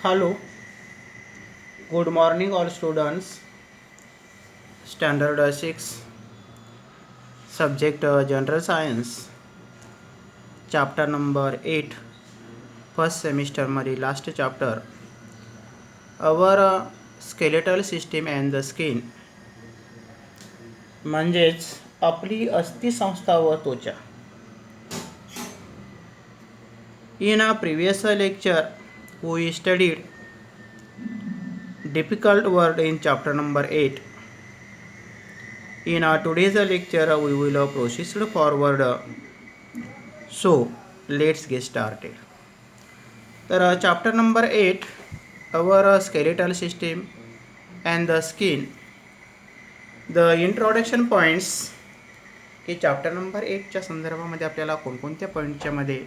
Hello, good morning all students. Standard 6, subject General Science, chapter number 8, first semester मध्ये last chapter. Our skeletal system and the skin, म्हणजेच आपली अस्थिसंस्था व त्वचा. In a previous lecture, we studied difficult word in chapter number 8. In our today's lecture, we will proceed forward. So, let's get started. तर chapter number 8, our skeletal system and the skin. The introduction points की chapter number 8च्या संदर्भामध्ये आपल्याला कोणकोणत्या पॉईंटच्या मध्ये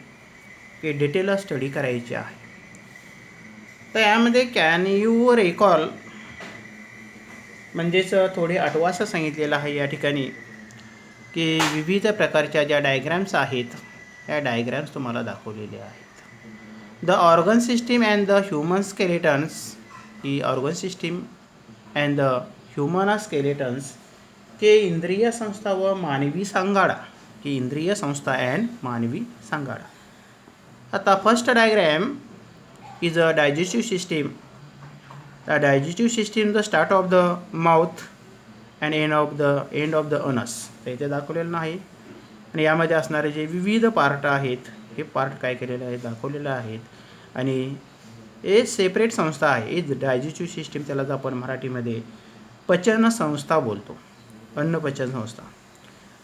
की detail study करायची आहे. तर यामध्ये कॅन यू रिकॉल म्हणजेच थोडे आठवा असं सांगितलेलं आहे या ठिकाणी की विविध प्रकारच्या ज्या डायग्रॅम्स आहेत या डायग्रॅम्स तुम्हाला दाखवलेले आहेत. The organ system and the human skeletons, ही organ system and the human skeletons के इंद्रिय संस्था व मानवी सांगाडा, की इंद्रिय संस्था अँड मानवी सांगाडा. आता first diagram is a digestive system. The digestive system the start of the mouth and end of the Anas, तर इथे डायग्राम नाही. आणि यामध्ये असणारे जे विविध पार्ट आहेत हे पार्ट काय केलेले आहेत दाखवलेले आहेत. आणि हे सेपरेट संस्था आहे. ही डायजेस्टिव्ह सिस्टीम त्यालाच आपण मराठीमध्ये पचन संस्था बोलतो, अन्न पचन संस्था.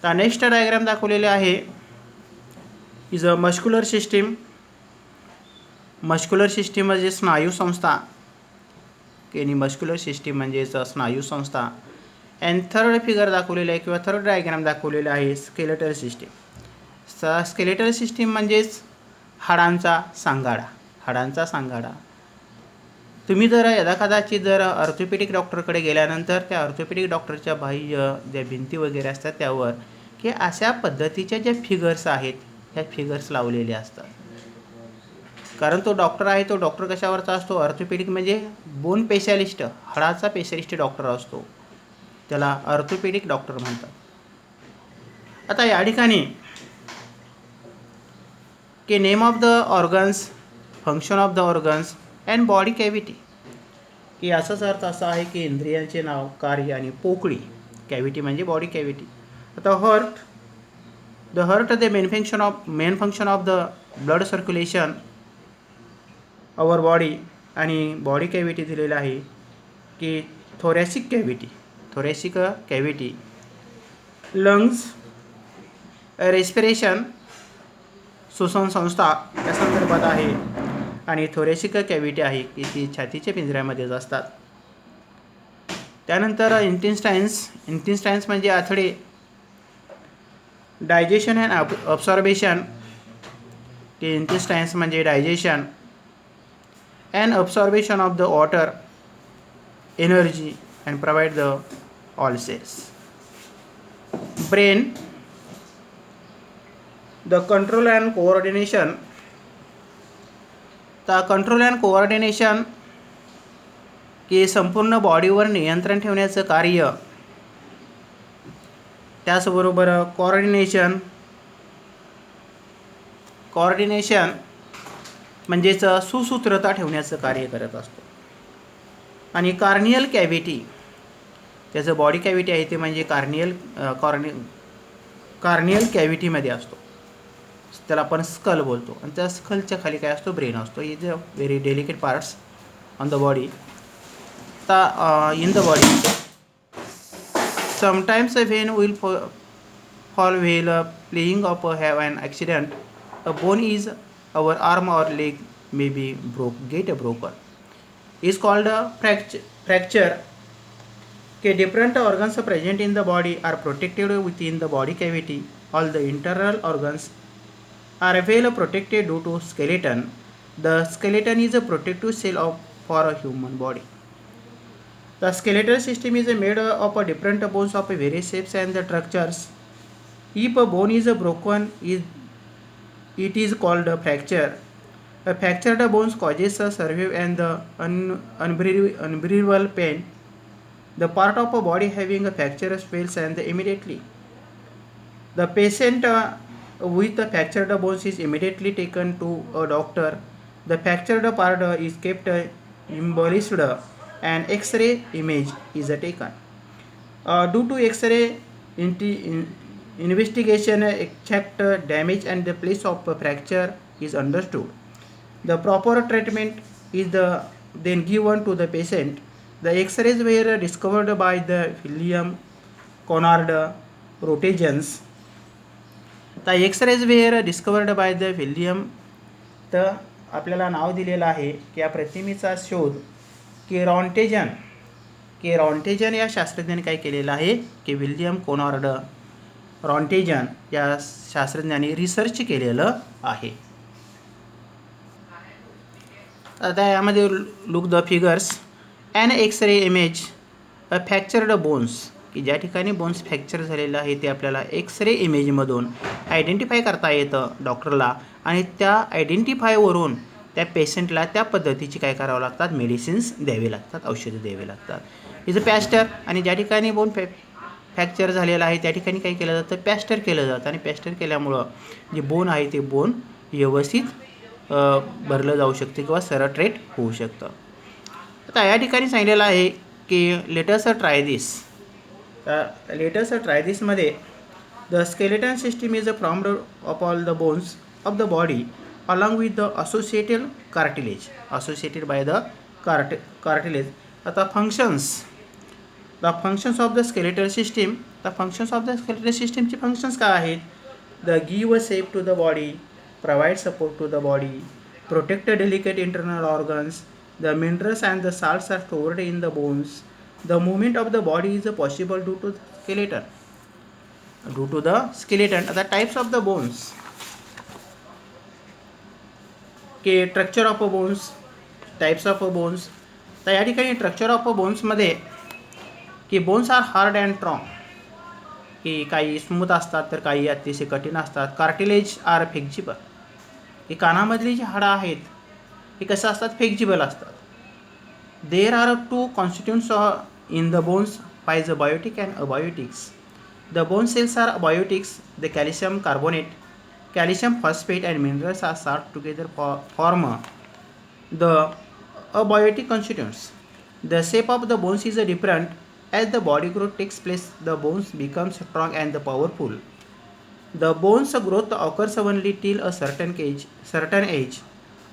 तर नेक्स्ट डायग्राम दाखवलेले आहे is a muscular system. Muscular system म्हणजे स्नायू संस्था, की मस्क्युलर सिस्टीम म्हणजेच स्नायू संस्था. अँड थर्ड फिगर दाखवलेला आहे किंवा थर्ड डायग्राम दाखवलेला आहे स्केलेटल सिस्टीम. स्केलेटल सिस्टीम म्हणजेच हाडांचा सांगाडा. हाडांचा सांगाडा. तुम्ही जर कदाचित जर ऑर्थोपेडिक डॉक्टरकडे गेल्यानंतर त्या ऑर्थोपेडिक डॉक्टरच्या बाह्य ज्या भिंती वगैरे असतात त्यावर की अशा पद्धतीच्या ज्या फिगर्स आहेत ह्या फिगर्स लावलेले असतात. कारण तो डॉक्टर आहे तो डॉक्टर कशावरचा असतो, ऑर्थोपेडिक म्हणजे बोन स्पेशालिस्ट, हाडाचा स्पेशालिस्ट डॉक्टर असतो, त्याला ऑर्थोपेडिक डॉक्टर म्हणतात. आता या ठिकाणी की name of the organs, function of the organs and body cavity, की याचाच अर्थ असा आहे की इंद्रियांचे नाव, कार्य आणि पोकळी. कॅव्हिटी म्हणजे बॉडी कॅव्हिटी. आता the heart the main function of the blood circulation our body. आणि बॉडी कॅव्हिटी दिलेला आहे की थोरॅसिक कॅव्हिटी, लंग्स, रेस्पिरेशन, श्वसन संस्था या संदर्भात आहे. आणि थोरॅसिक कॅव्हिटी आहे की ती छातीच्या पिंजऱ्यामध्येच असतात. त्यानंतर इंटेस्टाईन्स म्हणजे आतडे. डायजेशन अँड अब्सॉर्बेशन, की इंटेस्टाईन्स म्हणजे digestion and absorption of the water, energy and provide the all cells. Brain, the control and coordination. तर कंट्रोल अँड कोऑर्डिनेशन की संपूर्ण बॉडीवर नियंत्रण ठेवण्याचं कार्य. त्याचबरोबर कोऑर्डिनेशन म्हणजेच सुसूत्रता ठेवण्याचं कार्य करत असतो. आणि कार्नियल कॅव्हिटी, त्याचं बॉडी कॅव्हिटी आहे ते म्हणजे कार्नियल कॅव्हिटीमध्ये असतो, त्याला आपण स्कल बोलतो. आणि त्या स्कलच्या खाली काय असतो, ब्रेन असतो. Is a very delicate parts on the body. In the body sometimes when will fall while playing or have an accident, a bone is our arm or leg may be broken, is called a fracture. Okay, different organs present in the body are protected within the body cavity. All the internal organs are well protected due to skeleton. The skeleton is a protective shell for a human body. The skeletal system is made of different bones of various shapes and structures. If a bone is broken, it is called a fracture. A fractured bones causes a severe and the unbearable pain. The part of a body having a fracture fails and immediately. The patient with the fractured bones is immediately taken to a doctor. The fractured part is kept embellished and X-ray image is taken. Due to X-ray investigation, exact damage and the place of fracture is understood. The proper treatment is then given to the patient. The X-rays were discovered by the William Conrad Roentgens. The X-rays were discovered by the William. तर आपल्याला नाव दिलेलं आहे की या प्रतिमेचा शोध Roentgen या शास्त्रज्ञाने काय केलेला आहे की विल्यम कोनॉर्ड रॉन्टेजन या शास्त्रज्ञाने रिसर्च केलेलं आहे. आता यामध्ये look the figures. An x-ray image a fractured bones, की ज्या ठिकाणी बोन्स फ्रॅक्चर झालेलं आहे ते आपल्याला एक्स-रे इमेजमधून आयडेंटिफाय करता येतं डॉक्टरला, आणि त्या आयडेंटिफायवरून त्या पेशंटला त्या पद्धतीची काय करावं लागतात, मेडिसिन्स द्यावे लागतात, औषधं द्यावी लागतात. इज अ पॅस्टर, आणि ज्या ठिकाणी बोन फ्रॅक्चर झालेलं आहे त्या ठिकाणी काय केलं जातं, पॅस्टर केलं जातं, आणि पॅस्टर केल्यामुळं जे बोन आहे ते बोन व्यवस्थित भरलं जाऊ शकते किंवा सरट्रेट होऊ शकतं. आता या ठिकाणी सांगितलेलं आहे की लेटस ट्राय दिसमध्ये the skeleton system is formed of all the bones of the body along with the associated associated by the cartilage. आता the functions of the skeletal system. The functions of the skeletal सिस्टीमचे functions काय आहेत, the give a shape to the body, provide support to the body, protect the delicate internal organs, the minerals and the salts are stored in the bones, the movement of the body is possible due to the skeleton. The types of the bones, के structure of bones, types of bones. तर या ठिकाणी structure of बोन्समध्ये की bones are hard and strong, की काही smooth असतात तर काही अतिशय कठीण असतात. कार्टिलेज आर फ्लेक्झिबल, की कानामधली जी हाडं आहेत ही कसं असतात, फ्लेक्झिबल असतात. There are two constituents in the bones biotic and abiotics. The bone cells are abiotics. The calcium carbonate, calcium phosphate and minerals are salt together form the abiotic constituents. The shape of the bones is different. As the body growth takes place, the bones become strong and powerful. The bones growth occurs only till a certain age.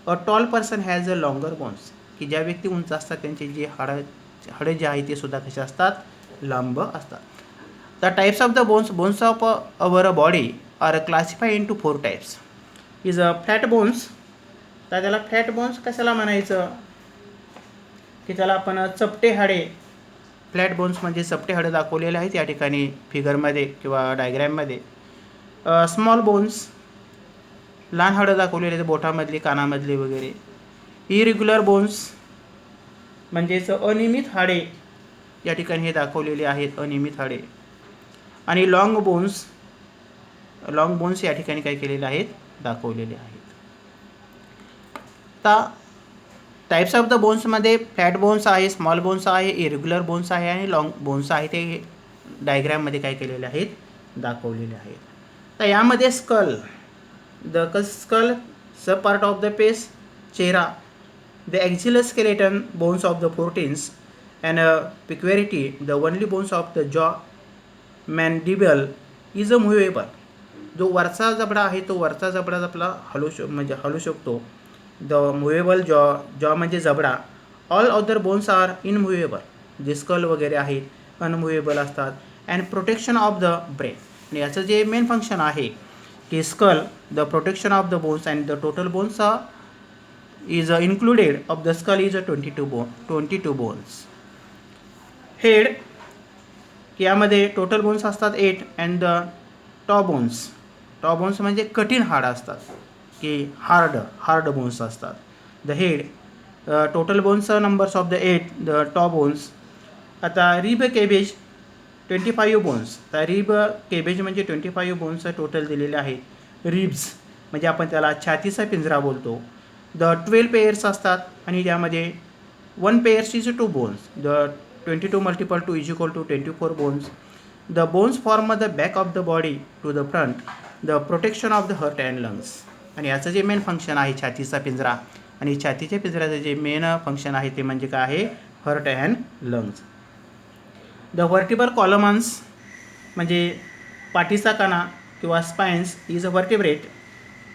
A tall person has a longer bones, की ज्या व्यक्ती उंच असतात त्यांचे जे हाडं जे आहे ते सुद्धा कसे असतात, लांब असतात. The types of the bones of our body are classified into 4 types. Is a flat bones. तर त्याला फ्लॅट बोन्स कशाला म्हणायचं, की त्याला आपण चपटे हाडे, फ्लॅट बोन्स म्हणजे चपटे हाडं दाखवलेले आहेत या ठिकाणी फिगरमध्ये किंवा डायग्रॅममध्ये. स्मॉल बोन्स, लहान हाडं दाखवलेले आहेत बोटामधली, कानामधली वगैरे. इरेग्युलर बोन्स म्हणजेच अनियमित हाडे या ठिकाणी हे दाखवलेले आहेत, अनियमित हाडे. आणि लॉंग बोन्स या ठिकाणी काय केलेले आहेत, दाखवलेले आहेत. आता टाइप्स ऑफ द बोन्समध्ये फ्लॅट बोन्स आहे, स्मॉल बोन्स आहे, इरेग्युलर बोन्स आहे आणि लॉंग बोन्स आहे. ते डायग्रॅममध्ये काय केलेले आहेत, दाखवलेले आहेत. तर यामध्ये skull sub part of the face, चेहरा, the axial skeleton bones of the 14 and पिक्वेरिटी, the only bones of the jaw, mandible is a movable. जो वरचा जबडा आहे तो वरचा जबडा आपला हलू शकतो. द मुव्हेबल जॉ म्हणजे जबडा. All other bones are immovable, जे स्कल वगैरे आहेत अनमुव्हेबल असतात. And protection of the brain, आणि याचं जे मेन फंक्शन आहे की skull, the protection of the bones and the total bones is included of the skull is 22 bones. Head, की यामध्ये टोटल बोन्स असतात 8 अँड द टॉ बोन्स म्हणजे कठीण हाडं असतात, की हार्ड बोन्स असतात. The head, total bones numbers of the 8, the toe bones. आता रिब केबेज 25 बोन्स. तर रिब केबेज म्हणजे 25 बोन्स टोटल दिलेले आहेत. रिब्स म्हणजे आपण त्याला छातीचा पिंजरा बोलतो. द 12 पेयर्स असतात आणि त्यामध्ये 1 pairs is 2 bones. The 22 multiple 2 is equal to 24 bones. The bones form the back of the body to the front, the protection of the heart and lungs. आणि याचं जे मेन फंक्शन आहे छातीचा पिंजरा, आणि छातीच्या पिंजऱ्याचं जे मेन फंक्शन आहे ते म्हणजे काय आहे, heart and lungs. The vertebral columns म्हणजे पाठीचा कणा किंवा spines is a vertebrate.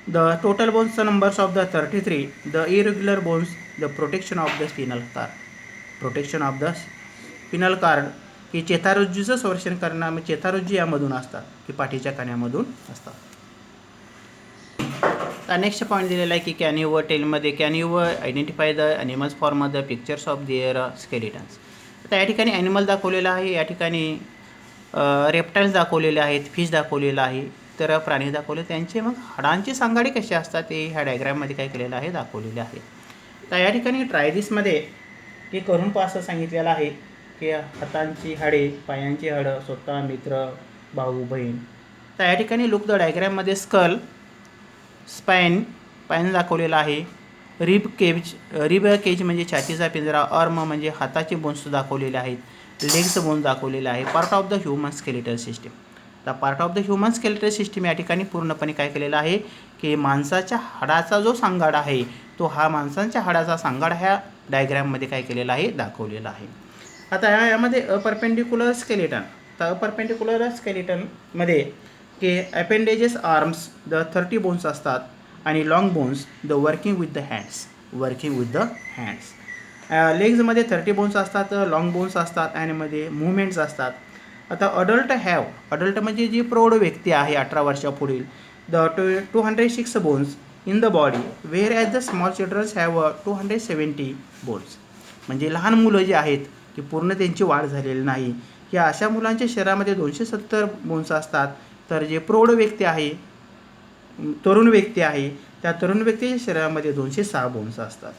The total bones numbers of the 33. The irregular bones, the protection of the spinal cord. Protection of the spinal cord की चेतारज्जूचं संरक्षण करणं, चेतारज्जू यामधून असतात की पाठीच्या कण्यामधून असतात. नेक्स्ट पॉईंट दिलेला आहे की कॅन यू टेलमध्ये can you identify the animals form the pictures of their skeletons. आता या ठिकाणी ॲनिमल दाखवलेला आहे, या ठिकाणी रेप्टाईल्स दाखवलेले आहेत, फिश दाखवलेलं आहे, तर प्राणी दाखवले, त्यांचे मग हाडांची सांगाडी कशी असतात ते ह्या डायग्राममध्ये काय केलेलं आहे, दाखवलेले आहे. तर या ठिकाणी ट्रायदिसमध्ये की करून पहा असं सांगितलेलं आहे की हातांची हाडे, पायांची हाडं, स्वतः, मित्र, भाऊ, बहीण. तर या ठिकाणी लुक द डायग्राममध्ये स्कल, स्पाइन दाखवलेला आहे, रिब केज म्हणजे छातीचा पिंजरा, आर्म म्हणजे हाताचे बोन्स दाखवलेले आहेत, लेग्स बोन्स दाखवलेले आहे, part of the human skeletal system. तर part of the human skeletal system या ठिकाणी पूर्णपणे काय केलेलं आहे की माणसाच्या हाडाचा जो सांगाडा आहे तो हा माणसाच्या हाडाचा सांगाडा ह्या डायग्राममध्ये काय केलेला आहे, दाखवलेला आहे. आता यामध्ये अपरपेंडिक्युलर स्केलेटन. तर अपरपेंडिक्युलर स्केलेटनमध्ये की अपेंडेजेस आर्म्स द 30 बोन्स असतात आणि long bones the working with the hands. लेग्समध्ये 30 बोन्स असतात, लॉंग बोन्स असतात आणि मध्ये मुवमेंट्स असतात. आता अडल्ट म्हणजे जी प्रौढ व्यक्ती आहे 18 वर्षापुढील, the 206 bones in the body, whereas the small childrens have 270 bones. म्हणजे लहान मुलं जी आहेत की पूर्ण त्यांची वाढ झालेली नाही, या अशा मुलांच्या शरीरामध्ये 270 बोन्स असतात. तर जे प्रौढ व्यक्ती आहे, तरुण व्यक्ती आहे, त्या तरुण व्यक्तीच्या शरीरामध्ये 206 बोन्स असतात.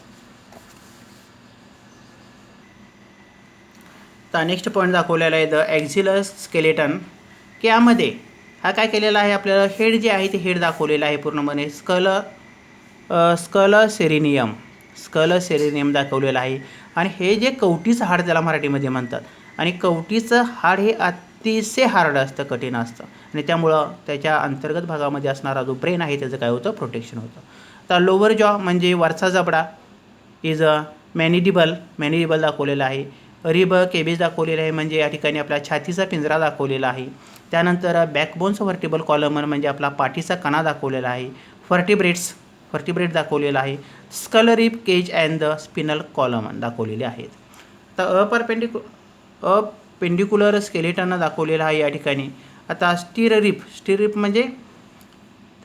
तर नेक्स्ट पॉईंट दाखवलेला आहे द ॲक्झिलर स्केलेटन, की यामध्ये हा काय केलेला आहे, आपल्याला हेड जे आहे ते हेड दाखवलेलं आहे पूर्णपणे. स्कल सेरेनियम दाखवलेलं आहे. आणि हे जे कवटीचं हाड त्याला मराठीमध्ये म्हणतात, आणि कवटीचं हाड हे अतिशय हार्ड असतं, कठीण असतं, आणि त्यामुळं त्याच्या अंतर्गत भागामध्ये असणारा जो ब्रेन आहे त्याचं काय होतं, प्रोटेक्शन होतं. तर लोअर जॉ म्हणजे वरचा जबडा इज मॅनिडिबल दाखवलेला आहे. रिब केबेज दाखवलेला आहे, म्हणजे या ठिकाणी आपला छातीचा पिंजरा दाखवलेला आहे. त्यानंतर बॅकबोन्स व्हर्टिब्रल कॉलमन म्हणजे आपला पाठीचा कणा दाखवलेला आहे. फर्टिब्रेट दाखवलेला आहे. Skull, rib cage and the spinal column दाखवलेले आहेत. तर अपेंडिक्युलर स्केलेटन दाखवलेला आहे या ठिकाणी. आता स्टिर रिप म्हणजे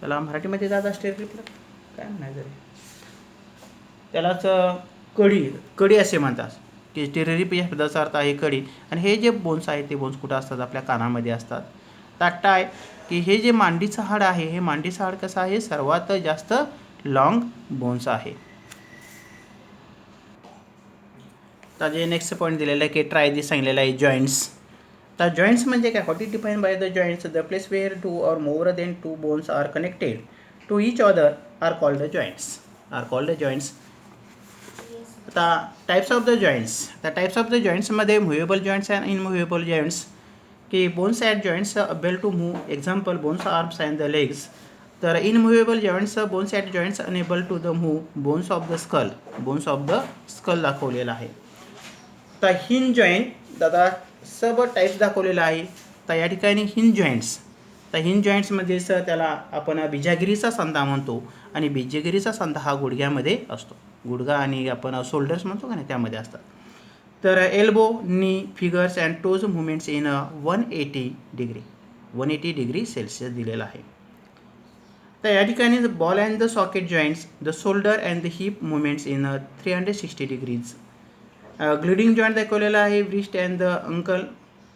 त्याला मराठीमध्ये जाता स्टिर रिपला काय म्हणायचं रे, त्यालाच कडी असे म्हणतात की स्टिररिप या शब्दाचा अर्थ आहे कडी. आणि हे जे बोन्स आहेत ते बोन्स कुठं असतात, आपल्या कानामध्ये असतात. ताट्टा आहे की हे जे मांडीचं हाड आहे, हे मांडीचं हाड कसं आहे, सर्वात जास्त लॉंग बोन्स आहे. तर जे नेक्स्ट पॉईंट दिलेलं आहे की ट्राय दिस सांगलेलं आहे जॉईंट्स. तर जॉईंट्स म्हणजे काय, what is define by the joints, the place where 2 or more than 2 bones are connected to each other are called the joints. आता टाइप्स ऑफ द जॉईंट्समध्ये movable joints and immovable joints, की bones at joints able to move, example bones arms and the legs. तर immovable joints, bones at joints unable to the move, bones of the skull दाखवलेला आहे. तर hinge joint दादा सब types दाखवलेला आहे. तर या ठिकाणी हिंज जॉईंट्समध्येच त्याला आपण बिजागिरीचा सांधा म्हणतो, आणि बिजागिरीचा सांधा हा गुडघ्यामध्ये असतो. गुडघा आणि आपण शोल्डर्स म्हणतो का नाही, त्यामध्ये असतात. तर elbow, knee, figures and toes movements in 180 degree Celsius दिलेला आहे. तर या ठिकाणी ball and the socket joints, the shoulder and the hip movements in 360 degrees. Gliding joint दाखवलेला आहे, wrist and the ankle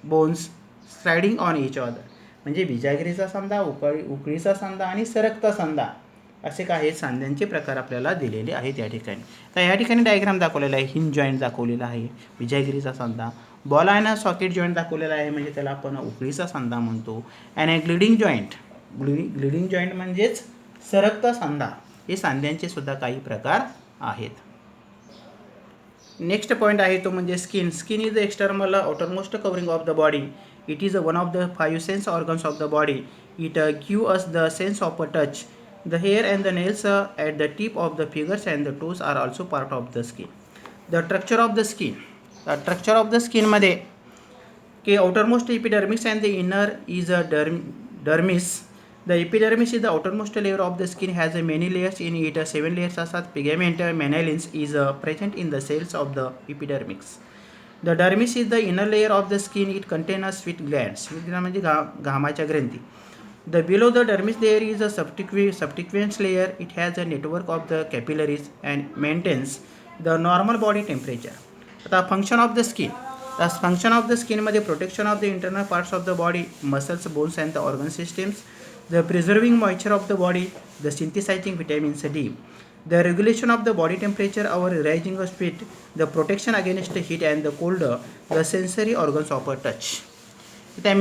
bones sliding on each other, म्हणजे बिजागिरीचा सांधा, उकळीचा सांधा आणि सरकता सांधा, असे काही सांध्यांचे प्रकार आपल्याला दिलेले आहेत या ठिकाणी. तर या ठिकाणी डायग्राम दाखवलेला आहे, हिंज जॉईंट दाखवलेला आहे, बिजागिरीचा सांधा. बॉल अँड सॉकेट जॉईंट दाखवलेला आहे, म्हणजे त्याला आपण उकळीचा सांधा म्हणतो. आणि ग्लिडिंग जॉईंट म्हणजेच सरकता सांधा, हे सांध्यांचे सुद्धा काही प्रकार आहेत. नेक्स्ट पॉईंट आहे तो म्हणजे skin. Skin is the external outermost covering of the body. It is one of the 5 sense organs of the body. It give us the sense of a touch. The hair and the nails at the tip of the fingers and the toes are also part of the skin. The structure of the skin. Structure of the स्किनमध्ये की outermost epidermis and the inner is a dermis. The epidermis is the outermost layer of the skin, has many layers in it. 7 layers असतात. Pigment manalins is present in the cells of the epidermis. The dermis is the inner layer of the skin. It contains sweat glands. Sweat gland म्हणजे घामाच्या ग्रंथी. The below the dermis there is a subsequent layer. It has a network of the capillaries and maintains the normal body temperature. आता function of the skin. The function of the skin मध्ये protection of the internal parts of the body, muscles, bones and the organ systems, the preserving moisture of the body, the synthesizing vitamins D, the regulation of the body temperature, our rising of sweat, the protection against the heat and the cold, the sensory organs of a touch. The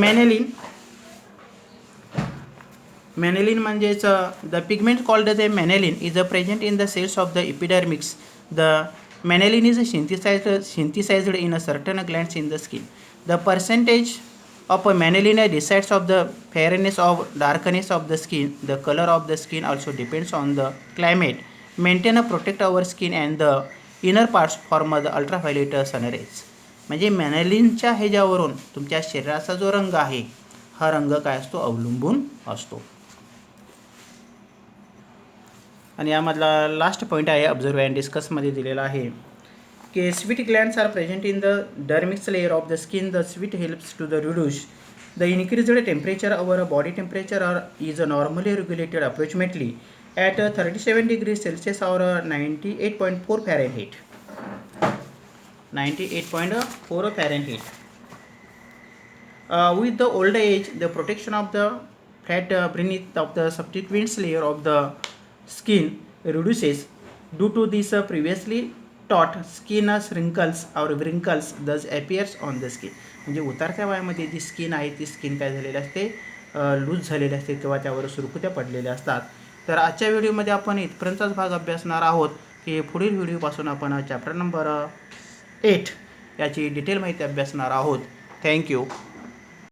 Manalin म्हणजेच the pigment called the manalin is present in the cells of the epidermis. The manalin is synthesized in a certain glands in the skin. The percentage of manalin decides of the fairness or darkness of the skin. The color of the skin also depends on the climate. Maintain a protect our skin and the inner parts from the ultraviolet sun rays. म्हणजे मॅनेलिनच्या ह्याच्यावरून तुमच्या शरीराचा जो रंग आहे हा रंग काय असतो अवलंबून असतो. आणि यामधला लास्ट पॉईंट आहे ऑब्झर्व अँड डिस्कसमध्ये दिलेला आहे की sweet glands are present in the dermis layer of the skin. The sweet helps to the reduce the increased temperature. Our body temperature is normally regulated approximately at 37 degree Celsius और 98.4 Fahrenheit. 98.4 Fahrenheit. With the old age, the protection of the fat beneath of the subsequent layer of the skin reduces. Due to this previously taught skin wrinkles or wrinkles thus appears on the skin. म्हणजे उतरत्या वयामध्ये जी skin आहे ती skin काय झालेली असते loose झालेली असते किंवा त्यावर सुरकुत्या पडलेल्या असतात. तर आजच्या व्हिडिओमध्ये आपण इथपर्यंतच भाग अभ्यासणार आहोत की पुढील व्हिडिओपासून आपण चॅप्टर नंबर 8 याची डिटेल माहिती अभ्यासणार आहोत. थँक्यू.